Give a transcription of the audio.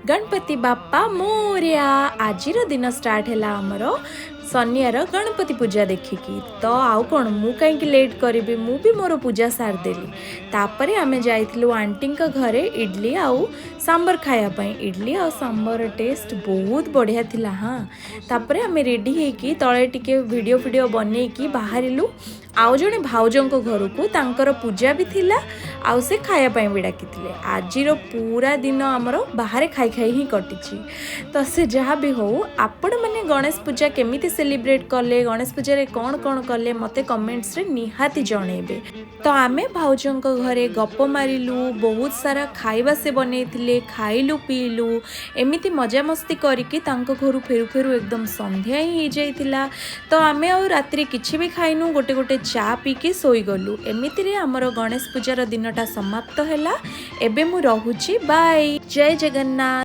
गणपति बापा मोरिया आज दिन स्टार्ट है आमर शनिवार गणपति पूजा देखिकी तो आउ कौन मु कहीं लेट करी मु भी मोर पूजा सारदेली तापर आमे जाइथिलु आंटी घरे इडली आउ सांबर खायापाई इडली आ सांबर टेस्ट बहुत बढ़िया थिला। हाँ तापर आमे रेडी हेकी तले टिके वीडियो वीडियो बनईकी बाहरिलु आउ जने भाउजों घर को तांकर पूजा भी थिला आउ से खाया पाई भी डाकिथिले। आजिर पूरा दिन आमर बाहर खाई खाई ही कटिछि। तो से जहाँ भी हो आपण माने गणेश पूजा केमिति सेलिब्रेट कले गणेश पूजा रे कौन कौन कले मते कमेंट्स रे निहाती जणेबे। तो आमे भाउजों घरे गप मारिलु बहुत सारा खाइबा से बनैथिले खाइलु पीलु एमिति मजा मस्ती करिकी तांको घरु फेरु फेरु एकदम संध्या ही जाइथिला। तो आमे आ रात्रि किछि भी खाइनु गोटे गोटे चा पीकी सोई गलु एमिति रे हमर गणेश पूजार दिनटा समाप्त हैला। एबे मु रहुछि बाय जय जगन्नाथ।